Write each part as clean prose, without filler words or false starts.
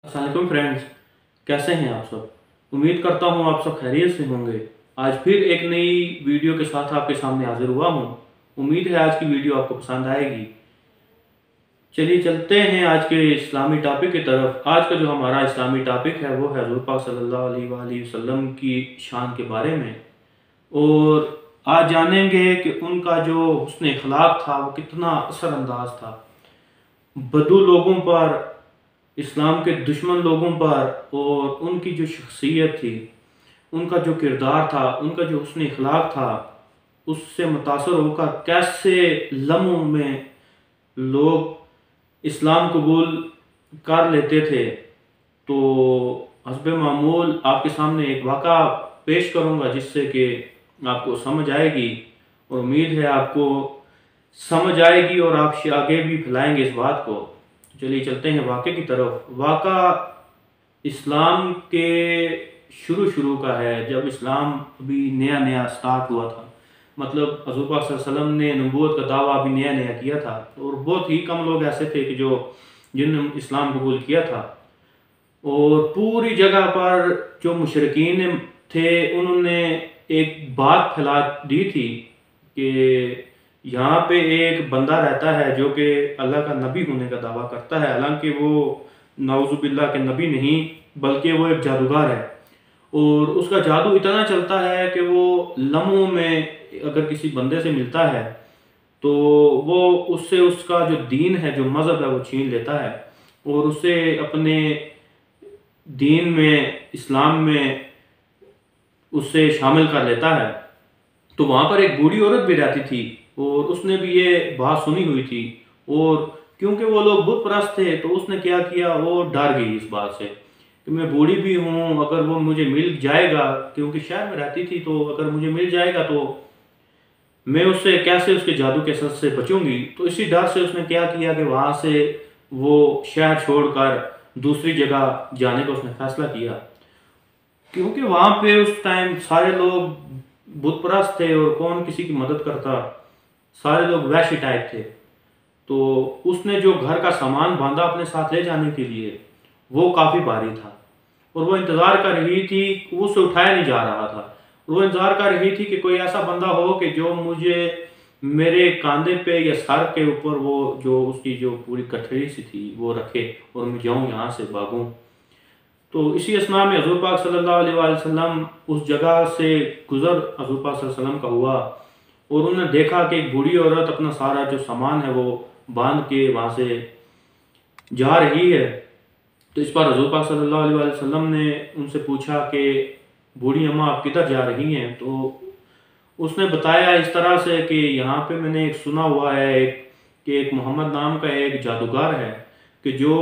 अस्सलाम वालेकुम फ्रेंड्स, कैसे हैं आप सब। उम्मीद करता हूँ आप सब खैरियत से होंगे। आज फिर एक नई वीडियो के साथ आपके सामने हाजिर हुआ हूँ। उम्मीद है आज की वीडियो आपको पसंद आएगी। चलिए चलते हैं आज के इस्लामी टॉपिक की तरफ। आज का जो हमारा इस्लामी टॉपिक है वो है हुज़ूर पाक सल्लल्लाहु अलैहि वसल्लम की शान के बारे में। और आज जानेंगे कि उनका जो हुस्न अखलाक था वो कितना असरअंदाज था बदू लोगों पर, इस्लाम के दुश्मन लोगों पर। और उनकी जो शख्सियत थी, उनका जो किरदार था, उनका जो हुस्न अखलाक था, उससे मुतासर होकर कैसे लम्हों में लोग इस्लाम कबूल कर लेते थे। तो हस्बे मामूल आपके सामने एक वाक़ा पेश करूँगा जिससे कि आपको समझ आएगी, और उम्मीद है आपको समझ आएगी और आप आगे भी फैलाएंगे इस बात को। चलिए चलते हैं वाक़े की तरफ। वाक़ा इस्लाम के शुरू का है, जब इस्लाम अभी नया नया स्टार्ट हुआ था। मतलब हुज़ूर पाक सल्लल्लाहु अलैहि वसल्लम ने नबूवत का दावा अभी नया नया किया था, और बहुत ही कम लोग ऐसे थे कि जिन्होंने इस्लाम कबूल किया था। और पूरी जगह पर जो मुशरिकीन थे उन्होंने एक बात फैला दी थी कि यहाँ पे एक बंदा रहता है जो कि अल्लाह का नबी होने का दावा करता है, हालांकि वो नाउज़ुबिल्लाह के नबी नहीं बल्कि वो एक जादूगर है। और उसका जादू इतना चलता है कि वो लम्हों में अगर किसी बंदे से मिलता है तो वो उससे उसका जो दीन है, जो मज़हब है, वो छीन लेता है और उसे अपने दीन में, इस्लाम में उससे शामिल कर लेता है। तो वहाँ पर एक बूढ़ी औरत भी रहती थी और उसने भी ये बात सुनी हुई थी, और क्योंकि वो लोग बुत परस्त थे तो उसने क्या किया, वो डर गई इस बात से कि मैं बूढ़ी भी हूँ, अगर वो मुझे मिल जाएगा, क्योंकि शहर में रहती थी, तो अगर मुझे मिल जाएगा तो मैं उससे कैसे, उसके जादू के असर से बचूंगी। तो इसी डर से उसने क्या किया कि वहाँ से वो शहर छोड़कर दूसरी जगह जाने का उसने फैसला किया, क्योंकि वहाँ पे उस टाइम सारे लोग बुत परस्त थे और कौन किसी की मदद करता, सारे लोग वैश्य टाइप थे। तो उसने जो घर का सामान बांधा अपने साथ ले जाने के लिए, वो काफ़ी भारी था और वो इंतज़ार कर रही थी, उसे उठाया नहीं जा रहा था। वो इंतज़ार कर रही थी कि कोई ऐसा बंदा हो कि जो मुझे मेरे कंधे पे या सर के ऊपर वो जो उसकी जो पूरी कठरी सी थी वो रखे और मैं जाऊँ यहाँ से, भागूँ। तो इसी असना में हुज़ूर पाक सल्लल्लाहु अलैहि वसल्लम उस जगह से गुज़र हुज़ूर पाक सल्लल्लाहु अलैहि वसल्लम का हुआ, और उन्होंने देखा कि एक बूढ़ी औरत अपना सारा जो सामान है वो बांध के वहाँ से जा रही है। तो इस पर हुज़ूर पाक सल्लल्लाहु अलैहि वसल्लम ने उनसे पूछा कि बूढ़ी अम्मा आप किधर जा रही हैं। तो उसने बताया इस तरह से कि यहाँ पे मैंने एक सुना हुआ है कि एक मोहम्मद नाम का एक जादूगर है कि जो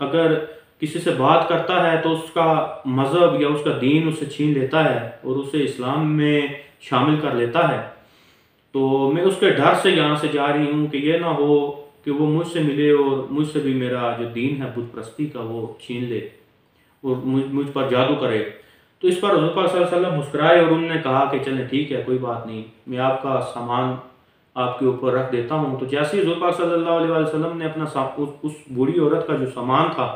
अगर किसी से बात करता है तो उसका मज़हब या उसका दीन उससे छीन लेता है और उसे इस्लाम में शामिल कर लेता है। तो मैं उसके डर से यहाँ से जा रही हूँ कि ये ना हो कि वो मुझसे मिले और मुझसे भी मेरा जो दीन है बुत परस्ती का वो छीन ले और मुझ पर जादू करे। तो इस पर हुज़ूर पाक सल्लल्लाहु अलैहि वसल्लम मुस्कुराए और उन्होंने कहा कि चलें ठीक है, कोई बात नहीं, मैं आपका सामान आपके ऊपर रख देता हूँ। तो जैसे ही हुज़ूर पाक सल्लल्लाहु अलैहि वसल्लम ने अपना उस बूढ़ी औरत का जो सामान था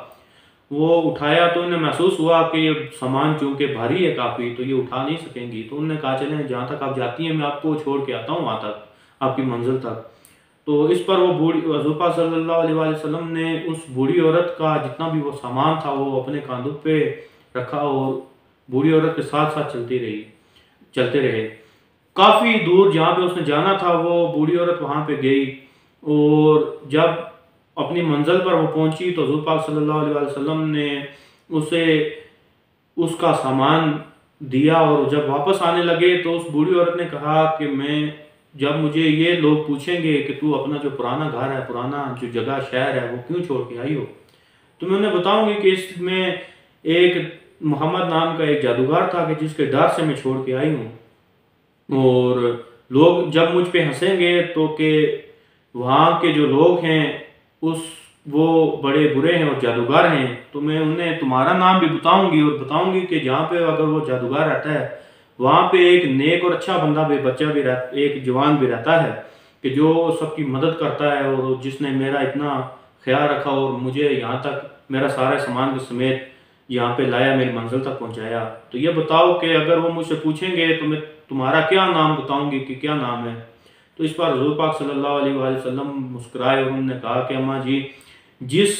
वो उठाया, तो उन्हें महसूस हुआ कि ये सामान चूँकि भारी है काफ़ी, तो ये उठा नहीं सकेंगी। तो उन्होंने कहा चलें जहाँ तक आप जाती हैं मैं आपको छोड़ के आता हूँ वहाँ तक, आपकी मंजिल तक। तो इस पर वो बूढ़ी हुज़ूर पाक सल्लल्लाहु अलैहि वसल्लम ने उस बूढ़ी औरत का जितना भी वो सामान था वो अपने कंधों पे रखा और बूढ़ी औरत के साथ साथ चलते रहे। काफ़ी दूर जहाँ पे उसने जाना था वो बूढ़ी औरत वहाँ पे गई, और जब अपनी मंजिल पर वो पहुंची तो हुज़ूर पाक सल्लल्लाहु अलैहि वसल्लम ने उसे उसका सामान दिया। और जब वापस आने लगे तो उस बूढ़ी औरत ने कहा कि जब मुझे ये लोग पूछेंगे कि तू अपना जो पुराना घर है, पुराना जो जगह शहर है, वो क्यों छोड़ के आई हो, तो मैं उन्हें बताऊंगी कि इसमें एक मोहम्मद नाम का एक जादूगर था कि जिसके डर से मैं छोड़ के आई हूँ। और लोग जब मुझ पे हंसेंगे तो कि वहाँ के जो लोग हैं वो बड़े बुरे हैं और जादूगर हैं, तो मैं उन्हें तुम्हारा नाम भी बताऊंगी और बताऊंगी कि जहाँ पे अगर वो जादूगर रहता है वहाँ पे एक नेक और अच्छा बंदा भी, बच्चा भी रहता, एक जवान भी रहता है कि जो सबकी मदद करता है और जिसने मेरा इतना ख्याल रखा और मुझे यहाँ तक میرا سارے سامان کے سمیت یہاں پہ لایا، میری منزل تک پہنچایا۔ تو یہ بتاؤ کہ اگر وہ مجھ سے پوچھیں گے تو میں تمہارا کیا نام بتاؤں گی کہ کیا نام ہے؟ تو اس پر حضور پاک صلی اللہ علیہ وآلہ وسلم مسکرائے اور انہوں نے کہا کہ اماں جی، جس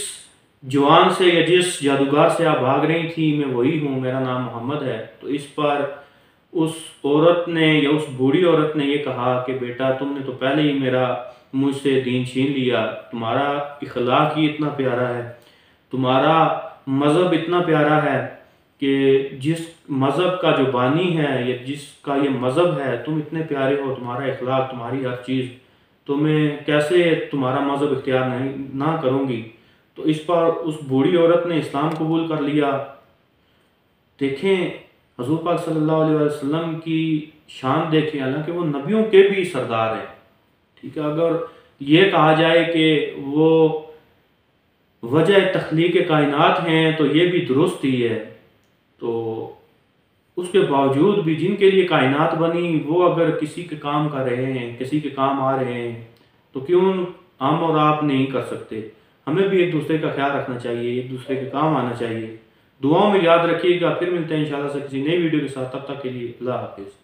جوان سے یا جس جادوگر سے آپ بھاگ رہی تھی میں وہی ہوں، میرا نام محمد ہے۔ تو اس پر اس عورت نے یا اس بوڑھی عورت نے یہ کہا کہ بیٹا تم نے تو پہلے ہی مجھ سے دین چھین لیا، تمہارا اخلاق ہی اتنا پیارا ہے، تمہارا مذہب اتنا پیارا ہے کہ جس مذہب کا جو بانی ہے یا جس کا یہ مذہب ہے، تم اتنے پیارے ہو، تمہارا اخلاق، تمہاری ہر چیز، تو میں کیسے تمہارا مذہب اختیار نہ کروں گی؟ تو اس پر اس بوڑھی عورت نے اسلام قبول کر لیا۔ دیکھیں حضور پاک صلی اللہ علیہ وسلم کی شان دیکھیں، حالانکہ وہ نبیوں کے بھی سردار ہیں، ٹھیک ہے۔ اگر یہ کہا جائے کہ وہ وجہ تخلیق کائنات ہیں تو یہ بھی درست ہی ہے، تو اس کے باوجود بھی جن کے لیے کائنات بنی وہ اگر کسی کے کام کر رہے ہیں، کسی کے کام آ رہے ہیں، تو کیوں ہم اور آپ نہیں کر سکتے؟ ہمیں بھی ایک دوسرے کا خیال رکھنا چاہیے، ایک دوسرے کے کام آنا چاہیے۔ دعاؤں میں یاد رکھیے گا، پھر ملتے ہیں انشاءاللہ سے کسی نئی ویڈیو کے ساتھ، تب تک کے لیے اللہ حافظ۔